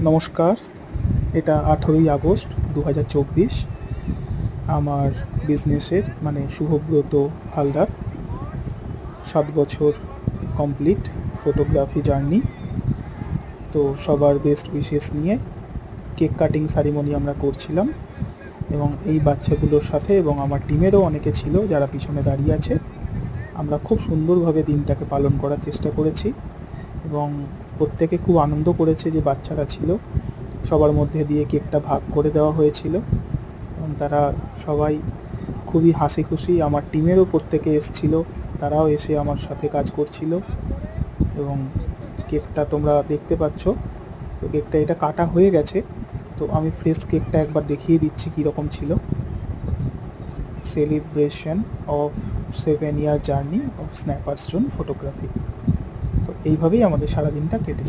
নমস্কার, এটা 18ই আগস্ট 2024 আমার বিজনেসের মানে শুভব্রত হালদার 7 বছর কমপ্লিট ফটোগ্রাফি জার্নি। তো সবার বেস্ট উইশেস নিয়ে কেক কাটিং সেরিমনি আমরা করছিলাম এবং এই বাচ্চাগুলোর সাথে এবং আমার টিমেরও অনেকে ছিল যারা পিছনে দাঁড়িয়ে আছে। আমরা খুব সুন্দরভাবে দিনটাকে পালন করার চেষ্টা করেছি এবং প্রত্যেকে খুব আনন্দ করেছে। যে বাচ্চারা ছিল সবার মধ্যে দিয়ে কেকটা ভাগ করে দেওয়া হয়েছিল এবং তারা সবাই খুবই হাসি খুশি। আমার টিমেরও প্রত্যেকে এসেছিল, তারাও এসে আমার সাথে কাজ করছিল এবং কেকটা তোমরা দেখতে পাচ্ছ। তো কেকটা এটা কাটা হয়ে গেছে, তো আমি ফ্রেশ কেকটা একবার দেখিয়ে দিচ্ছি কীরকম ছিল। Celebration of 7 year journey of Snappers Zone photography. তো এইভাবেই আমাদের সারাদিনটা কেটেছে।